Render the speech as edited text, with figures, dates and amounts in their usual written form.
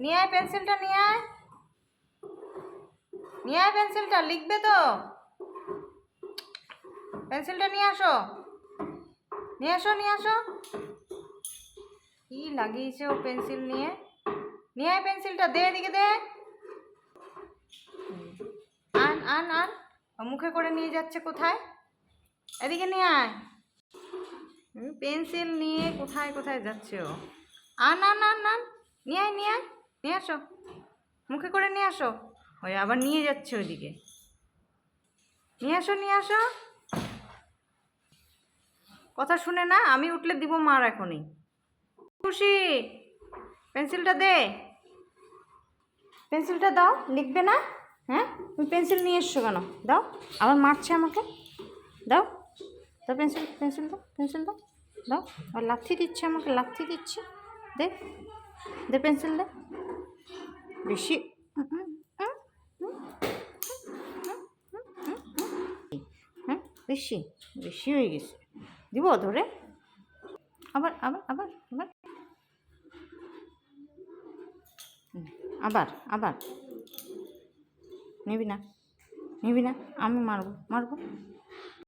নিয়ে আয় পেন্সিলটা, নিয়ে আয়, নিয়ে আয় পেন্সিলটা, লিখবে তো। পেন্সিলটা নিয়ে আসো, নিয়ে আসো, নিয়ে আসো। কি লাগিয়েছে ও পেন্সিল নিয়ে? নিয়ে আয় পেন্সিলটা, দে এদিকে দে। আন আন আন, মুখে করে নিয়ে যাচ্ছে কোথায়? এদিকে নিয়ে আয়। পেন্সিল নিয়ে কোথায় কোথায় যাচ্ছে ও? আন আন আন আন, নিয়ে আয়, নিয়ে আয়, নিয়ে আসো, মুখে করে নিয়ে আসো। ওই আবার নিয়ে যাচ্ছে ওইদিকে। নিয়ে আসো, নিয়ে আসো। কথা শুনে না, আমি উঠলে দিব মার এখনই। খুশি, পেন্সিলটা দে, পেন্সিলটা দাও, লিখবে না? হ্যাঁ, তুমি পেন্সিল নিয়ে এসছো কেন? দাও, আবার মারছে আমাকে। দাও, দাও পেন্সিল, পেন্সিল দাও, পেন্সিল দাও, দাও। আর লাথি দিচ্ছে আমাকে, লাথি দিচ্ছে। দে, দে পেন্সিল দে। বেশি হ্যাঁ, বেশি বেশি হয়ে গেছে। দিব ধরে, আবার আবার আবার আবার, আবার আবার। নিবি না, নিবি না, আমি মারবো মারবো।